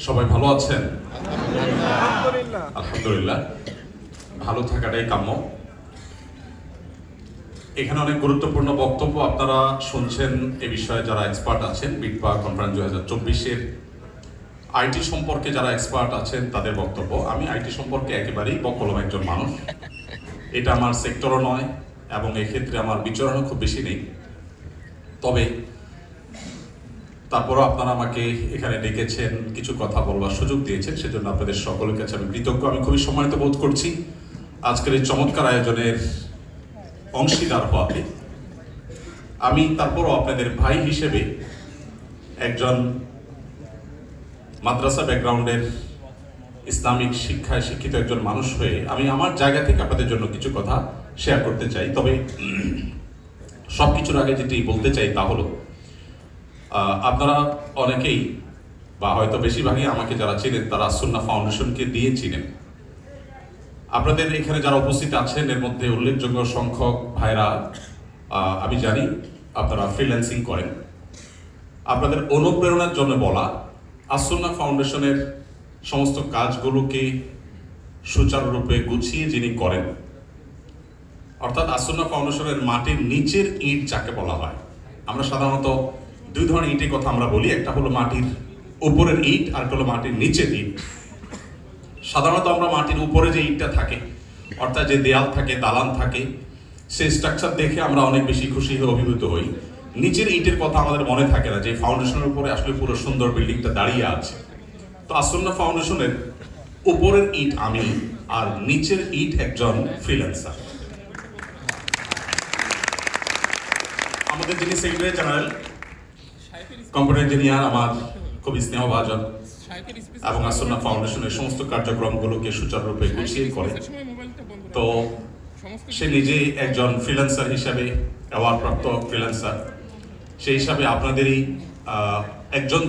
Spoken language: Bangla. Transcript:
সবাই ভালো আছেন? আলহামদুলিল্লাহ, ভালো থাকাটাই কাম্য। এখানে অনেক গুরুত্বপূর্ণ বক্তব্য আপনারা শুনছেন এ বিষয়ে যারা এক্সপার্ট আছেন। বিটপা কনফারেন্স 2024-এর আইটি সম্পর্কে যারা এক্সপার্ট আছেন তাদের বক্তব্য। আমি আইটি সম্পর্কে একেবারেই বকলম একজন মানুষ, এটা আমার সেক্টরও নয় এবং এক্ষেত্রে আমার বিচরণও খুব বেশি নেই। তবে তারপরও আপনারা আমাকে এখানে ডেকেছেন, কিছু কথা বলবার সুযোগ দিয়েছেন, সেজন্য আপনাদের সকলের কাছে আমি কৃতজ্ঞ। আমি খুবই সম্মানিত বোধ করছি আজকের এই চমৎকার আয়োজনের অংশীদার হওয়াতে। আমি তারপরও আপনাদের ভাই হিসেবে, একজন মাদ্রাসা ব্যাকগ্রাউন্ডের ইসলামিক শিক্ষায় শিক্ষিত একজন মানুষ হয়ে আমি আমার জায়গা থেকে আপনাদের জন্য কিছু কথা শেয়ার করতে চাই। তবে সব কিছুর আগে যেটি বলতে চাই তা হলো, আপনারা অনেকেই বা হয়তো বেশিরভাগই আমাকে যারা চিনেন তারা সুন্নাহ ফাউন্ডেশনকে দিয়ে চিনেন। আপনাদের এখানে যারা উপস্থিত আছেন এর মধ্যে উল্লেখযোগ্য সংখ্যক ভাইরা আমি জানি আপনারা ফ্রিল্যান্সিং করেন। আপনাদের অনুপ্রেরণার জন্য বলা, সুন্নাহ ফাউন্ডেশনের সমস্ত কাজগুলোকে সুচারুরূপে গুছিয়ে যিনি করেন, অর্থাৎ সুন্নাহ ফাউন্ডেশনের মাটির নিচের ইট যাকে বলা হয়। আমরা সাধারণত দুই ধরনের ইটের কথা আমরা বলি, একটা হলো মাটির উপরের ইট আর একটা হলো মাটির নিচের ইট। সাধারণত আমরা মাটির উপরে যে ইটটা থাকে, অর্থাৎ যে দেয়াল থাকে, দালান থাকে, সেই স্ট্রাকচার দেখে আমরা অনেক বেশি খুশি হয়ে অভিভূত হই। নিচের ইটের কথা আমাদের মনে থাকে না, যে ফাউন্ডেশনের উপরে আসলে পুরো সুন্দর বিল্ডিংটা দাঁড়িয়ে আছে। তো সুন্নাহ ফাউন্ডেশনের উপরের ইট আমি, আর নিচের ইট একজন ফ্রিল্যান্সার। আমাদের যিনি সেক্রেটারি জেনারেল কম্পিউটার ইঞ্জিনিয়ার আমার খুবই স্নেহভাজন এবং সুন্নাহ ফাউন্ডেশনের সমস্ত কার্যক্রমগুলোকে সুচারুরূপে গুছিয়ে করে। তো সে নিজেই একজন ফ্রিল্যান্সার হিসাবে, অ্যাওয়ার্ডপ্রাপ্ত ফ্রিল্যান্সার, সেই হিসাবে আপনাদেরই একজন